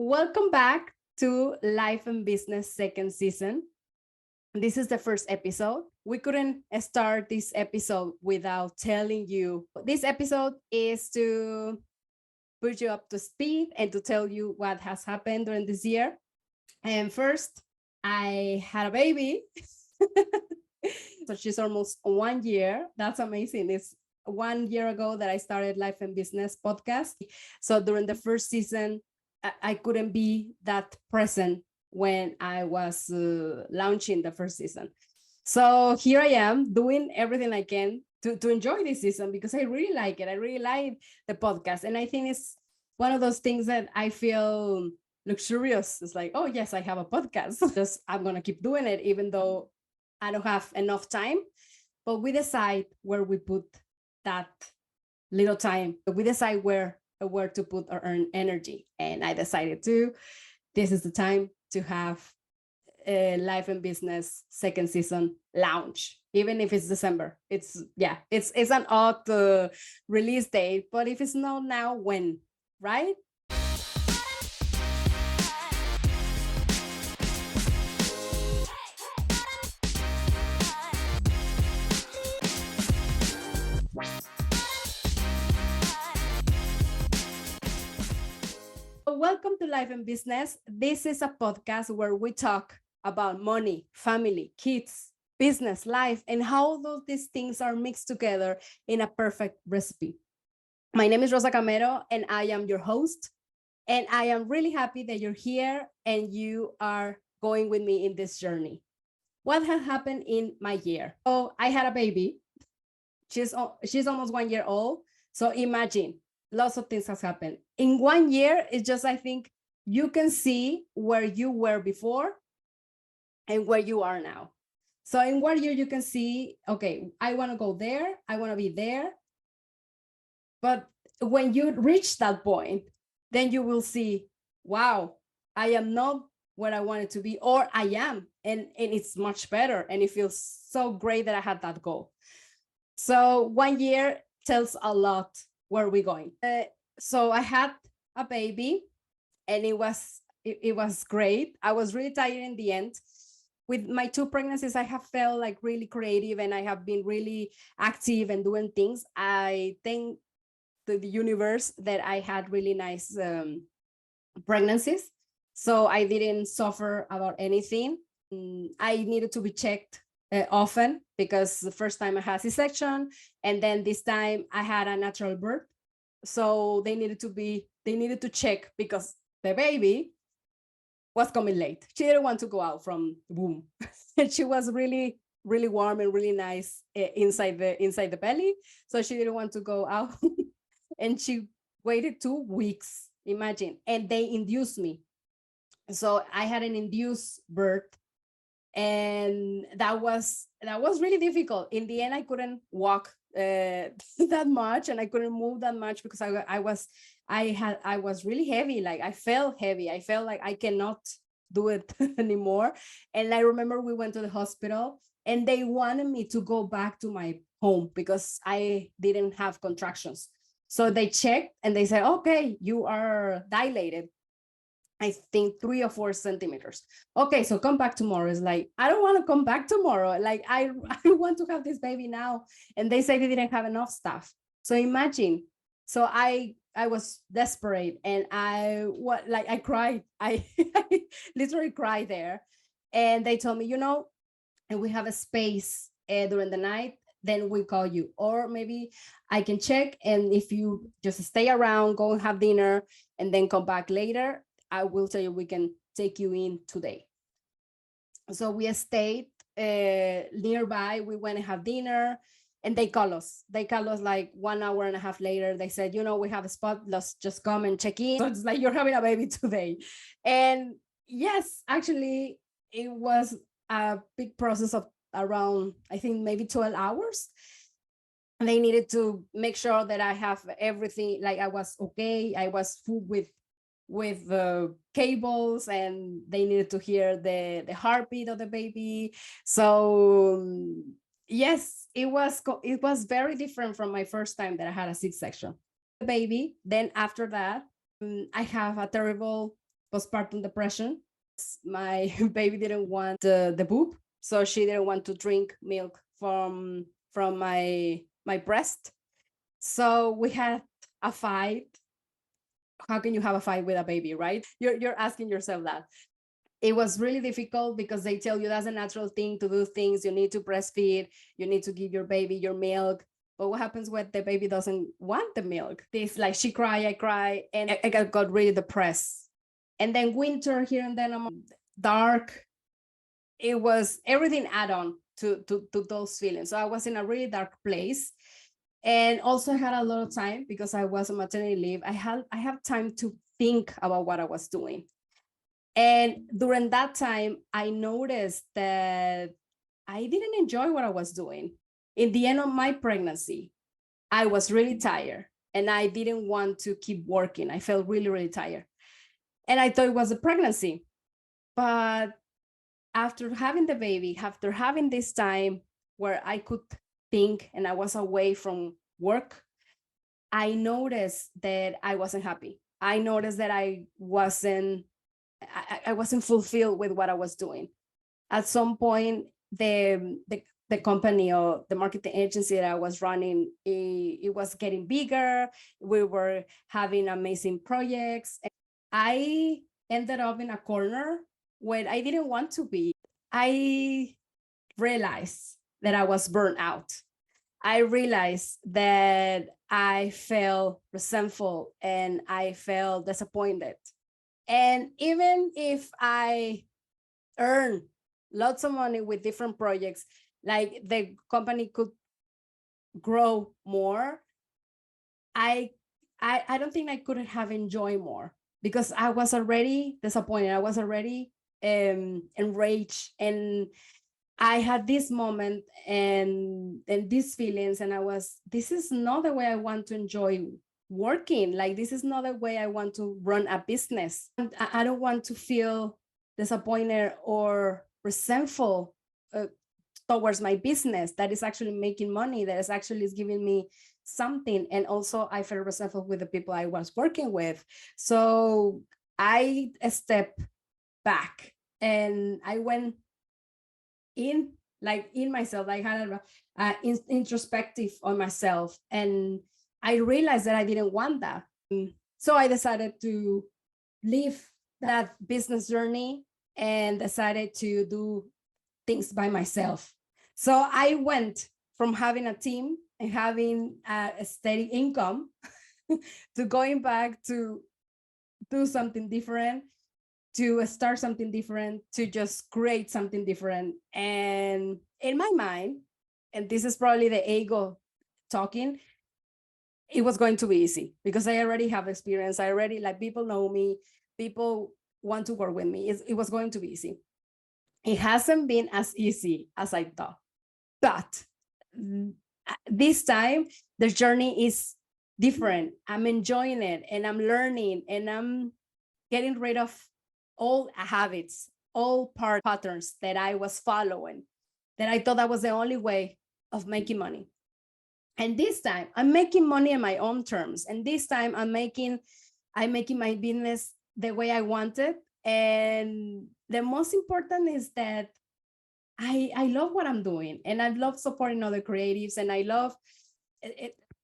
Welcome back to Life and Business second season. This is the first episode. We couldn't start this episode without telling you. This episode is to put you up to speed and to tell you what has happened during this year. And first, I had a baby. So she's almost 1 year. That's amazing. It's 1 year ago that I started Life and Business podcast. So during the first season, I couldn't be that present when I was launching the first season. So here I am doing everything I can to enjoy this season because I really like it. I really like the podcast. And I think it's one of those things that I feel luxurious. It's like, oh, yes, I have a podcast. Just I'm going to keep doing it, even though I don't have enough time. But we decide where we put that little time. We decide where to put our energy. And I decided this is the time to have a Life and Business second season launch, even if it's December. It's an odd release date, but if it's not now, when, right? Welcome to Life and Business. This is a podcast where we talk about money, family, kids, business, life, and how these things are mixed together in a perfect recipe. My name is Rosa Camero, and I am your host. And I am really happy that you're here and you are going with me in this journey. What has happened in my year? Oh, I had a baby. She's almost 1 year old. So imagine, lots of things has happened. In 1 year, it's just, I think, you can see where you were before and where you are now. So in 1 year, you can see, okay, I want to go there. I want to be there. But when you reach that point, then you will see, wow, I am not where I wanted to be, or I am, and it's much better. And it feels so great that I had that goal. So 1 year tells a lot where we're going. So I had a baby, and it was great. I was really tired in the end. With my 2 pregnancies, I have felt like really creative, and I have been really active and doing things. I thank the universe that I had really nice pregnancies. So I didn't suffer about anything. I needed to be checked often because the first time I had C-section, and then this time I had a natural birth. So they needed to check because the baby was coming late. She didn't want to go out from the womb. She was really, really warm and really nice inside the belly. So she didn't want to go out. And she waited 2 weeks, imagine, and they induced me. So I had an induced birth, and that was really difficult. In the end, I couldn't walk that much, and I couldn't move that much because I was really heavy. Like I felt heavy. I felt like I cannot do it anymore. And I remember we went to the hospital, and they wanted me to go back to my home because I didn't have contractions. So they checked and they said, okay, you are dilated, I think 3 or 4 centimeters. Okay, so come back tomorrow. It's like, I don't want to come back tomorrow. Like, I want to have this baby now. And they say they didn't have enough staff. So imagine. So I was desperate, and I cried. I literally cried there. And they told me, and we have a space during the night, then we call you. Or maybe I can check, and if you just stay around, go and have dinner, and then come back later, I will tell you we can take you in today. So we stayed nearby. We went and have dinner, and they call us. They call us like 1 hour and a half later. They said, we have a spot. Let's just come and check in. So it's like, you're having a baby today. And yes, actually, it was a big process of around, I think, maybe 12 hours. And they needed to make sure that I have everything, like I was okay. I was full with the cables, and they needed to hear the heartbeat of the baby. So yes, it was very different from my first time that I had a C-section. The baby. Then after that, I have a terrible postpartum depression. My baby didn't want the boob, so she didn't want to drink milk from my breast. So we had a fight. How can you have a fight with a baby, right? You're asking yourself that. It was really difficult because they tell you that's a natural thing to do things. You need to breastfeed, you need to give your baby your milk. But what happens when the baby doesn't want the milk? This, like, she cry, I cry, and I got really depressed. And then winter here and then I'm dark. It was everything add on to those feelings. So I was in a really dark place. And also I had a lot of time because I was on maternity leave. I have time to think about what I was doing. And during that time, I noticed that I didn't enjoy what I was doing. In the end of my pregnancy, I was really tired and I didn't want to keep working. I felt really, really tired. And I thought it was a pregnancy. But after having the baby, after having this time where I could think and I was away from work, I noticed that I wasn't happy. I noticed that I wasn't fulfilled with what I was doing. At some point, the company or the marketing agency that I was running, it was getting bigger. We were having amazing projects. I ended up in a corner where I didn't want to be. I realized that I was burnt out. I realized that I felt resentful and I felt disappointed. And even if I earn lots of money with different projects, like the company could grow more, I don't think I could have enjoyed more because I was already disappointed. I was already enraged, and I had this moment and these feelings, and this is not the way I want to enjoy working. Like, this is not the way I want to run a business. I don't want to feel disappointed or resentful towards my business that is actually making money, that is actually giving me something. And also I felt resentful with the people I was working with. So I stepped back and I went in myself. I had introspective on myself, and I realized that I didn't want that. So I decided to leave that business journey and decided to do things by myself. So I went from having a team and having a steady income to going back to do something different, to start something different, to just create something different. And in my mind, and this is probably the ego talking, it was going to be easy because I already have experience. I already, like, people know me, people want to work with me. It was going to be easy. It hasn't been as easy as I thought, but this time the journey is different. I'm enjoying it and I'm learning and I'm getting rid of all habits, all patterns that I was following, that I thought that was the only way of making money. And this time I'm making money on my own terms. And this time I'm making my business the way I wanted. And the most important is that I love what I'm doing, and I love supporting other creatives, and I love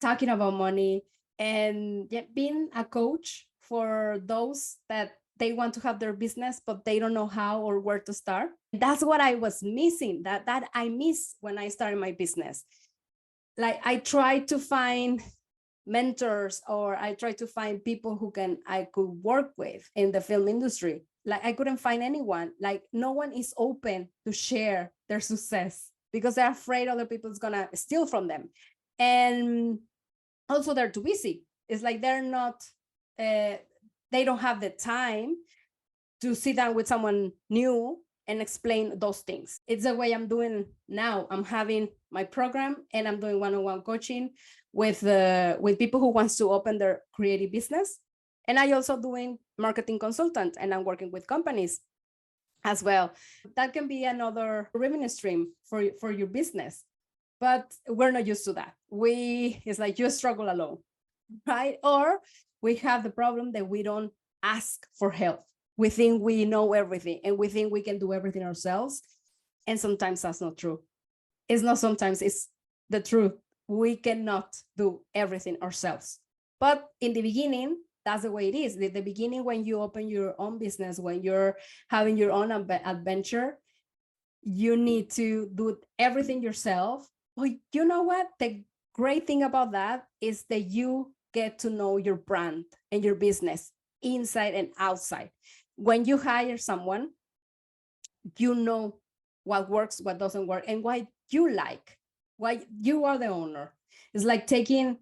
talking about money, and being a coach for those that they want to have their business, but they don't know how or where to start. That's what I was missing, that I missed when I started my business. Like, I tried to find mentors, or I tried to find people I could work with in the film industry. Like, I couldn't find anyone. Like, no one is open to share their success because they're afraid other people's gonna steal from them. And also they're too busy. It's like they're not, they don't have the time to sit down with someone new and explain those things. It's the way I'm doing now. I'm having my program and I'm doing one-on-one coaching with people who wants to open their creative business. And I also doing marketing consultant, and I'm working with companies as well. That can be another revenue stream for your business, but we're not used to that. It's like you struggle alone, right? Or we have the problem that we don't ask for help. We think we know everything and we think we can do everything ourselves. And sometimes that's not true. It's not sometimes, it's the truth. We cannot do everything ourselves. But in the beginning, that's the way it is. The beginning, when you open your own business, when you're having your own adventure, you need to do everything yourself. But you know what? The great thing about that is that you get to know your brand and your business inside and outside. When you hire someone, you know what works, what doesn't work, and why you like, why you are the owner. It's like taking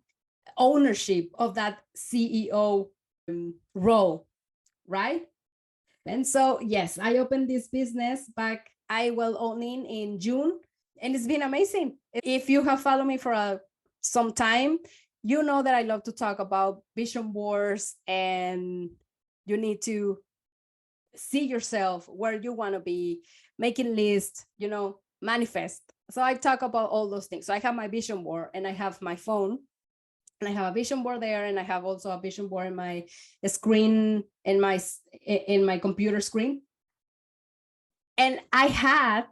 ownership of that CEO role, right? And so, yes, I opened this business back, I will own in June, and it's been amazing. If you have followed me for some time, you know that I love to talk about vision boards, and you need to see yourself where you want to be, making lists, manifest. So I talk about all those things. So I have my vision board and I have my phone, and I have a vision board there, and I have also a vision board in my screen, in my computer screen. And I had,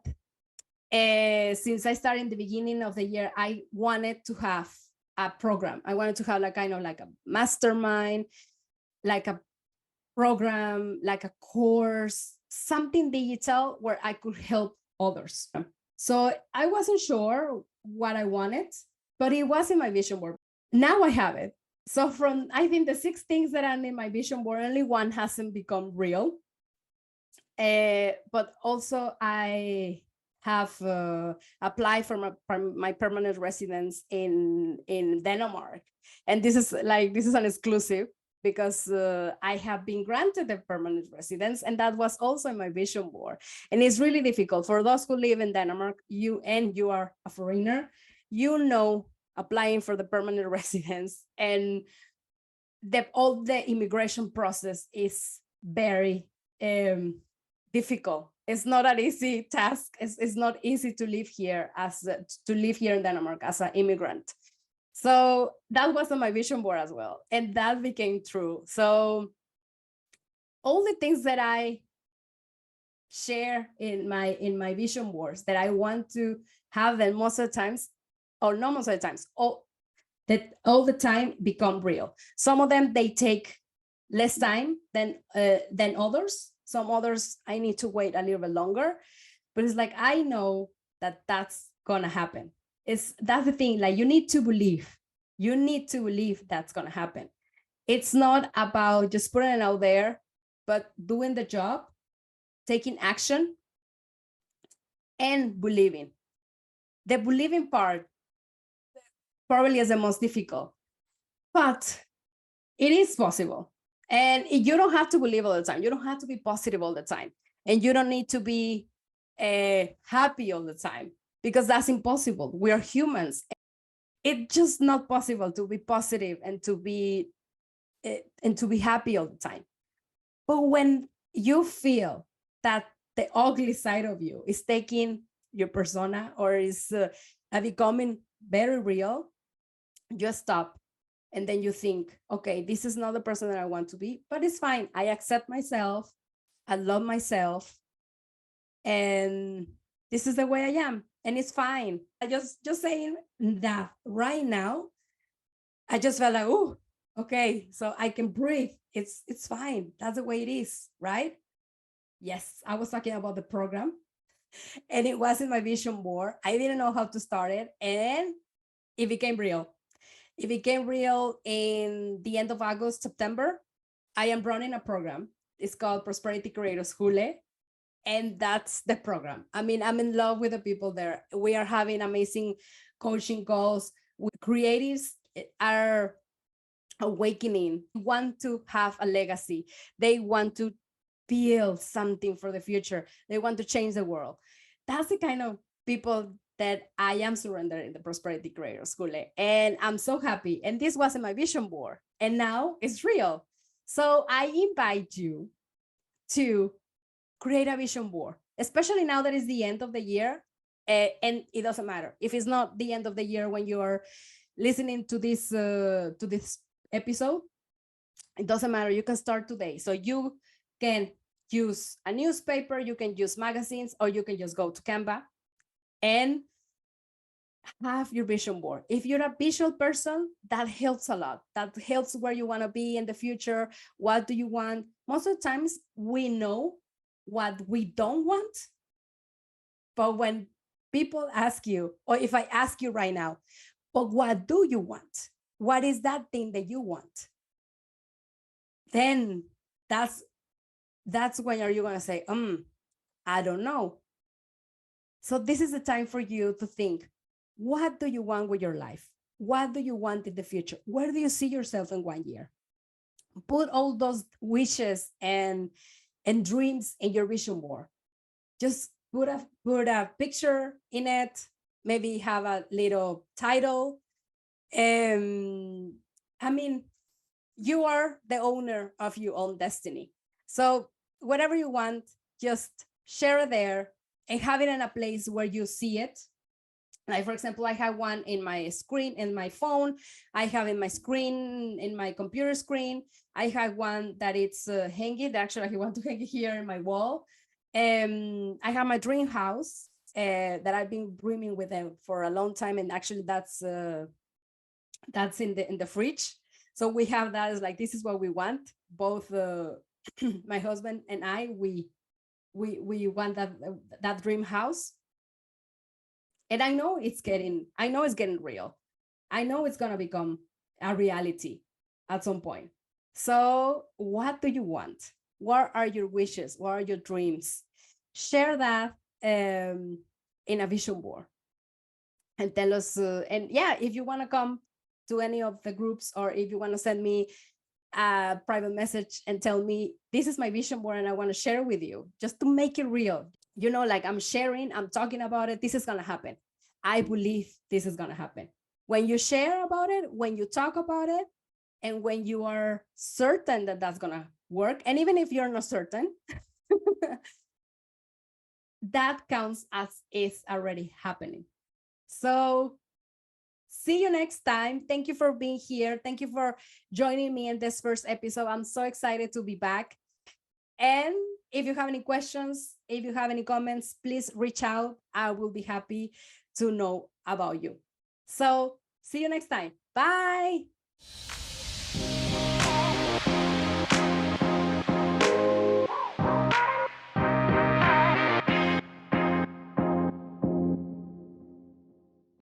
since I started in the beginning of the year, I wanted to have a program. I wanted to have like kind of like a mastermind, like a program, like a course, something digital where I could help others. So I wasn't sure what I wanted, but it was in my vision board. Now I have it. So from, I think, the 6 things that are in my vision board, only one hasn't become real. But also I have applied for my permanent residence in Denmark. And this is an exclusive, because I have been granted a permanent residence, and that was also in my vision board. And it's really difficult for those who live in Denmark, you are a foreigner, applying for the permanent residence, and all the immigration process is very difficult. It's not an easy task. It's not easy to live here in Denmark as an immigrant. So that was on my vision board as well, and that became true. So all the things that I share in my vision boards that I want to have, them most of the times, or not most of the times, all the time become real. Some of them, they take less time than others. Some others I need to wait a little bit longer, but it's like I know that that's gonna happen. That's the thing. Like, you need to believe. You need to believe that's gonna happen. It's not about just putting it out there, but doing the job, taking action, and believing. The believing part probably is the most difficult, but it is possible. And you don't have to believe all the time. You don't have to be positive all the time. And you don't need to be happy all the time, because that's impossible. We are humans. It's just not possible to be positive and to be happy all the time. But when you feel that the ugly side of you is taking your persona, or is becoming very real, you stop. And then you think, okay, this is not the person that I want to be, but it's fine. I accept myself. I love myself. And this is the way I am. And it's fine. I just saying that right now, I just felt like, oh, okay, so I can breathe. It's fine. That's the way it is, right? Yes, I was talking about the program, and it was in my vision board. I didn't know how to start it, and it became real. It became real in the end of August, September. I am running a program. It's called Prosperity Creators School, and that's the program. I mean, I'm in love with the people there. We are having amazing coaching calls. Creatives are awakening, want to have a legacy. They want to build something for the future. They want to change the world. That's the kind of people that I am surrendering in the Prosperity Creator School. And I'm so happy. And this wasn't my vision board. And now it's real. So I invite you to create a vision board, especially now that it's the end of the year. And it doesn't matter if it's not the end of the year when you are listening to this episode. It doesn't matter. You can start today. So you can use a newspaper, you can use magazines, or you can just go to Canva and have your vision board. If you're a visual person, that helps a lot. That helps where you want to be in the future. What do you want? Most of the times we know what we don't want, but when people ask you, or if I ask you right now, but what do you want? What is that thing that you want? Then that's when are you going to say, I don't know. So this is the time for you to think, what do you want with your life? What do you want in the future? Where do you see yourself in 1 year? Put all those wishes and dreams in your vision board. Just put a picture in it, maybe have a little title. I mean, you are the owner of your own destiny. So whatever you want, just share it there and have it in a place where you see it. Like, for example, I have one in my screen, in my phone. I have in my screen, in my computer screen. I have one that it's hanging. Actually, I want to hang it here in my wall. I have my dream house that I've been dreaming with them for a long time. And actually that's in the fridge. So we have that as like, this is what we want. Both my husband and I, we want that dream house. And I know it's getting real. I know it's going to become a reality at some point. So what do you want? What are your wishes? What are your dreams? Share that in a vision board and tell us. And yeah, if you want to come to any of the groups, or if you want to send me a private message and tell me, this is my vision board and I want to share with you, just to make it real. Like I'm sharing, I'm talking about it. This is going to happen. I believe this is going to happen. When you share about it, when you talk about it, and when you are certain that that's going to work, and even if you're not certain, that counts as it's already happening. So see you next time. Thank you for being here. Thank you for joining me in this first episode. I'm so excited to be back. And if you have any questions, if you have any comments, please reach out. I will be happy to know about you. So see you next time. Bye.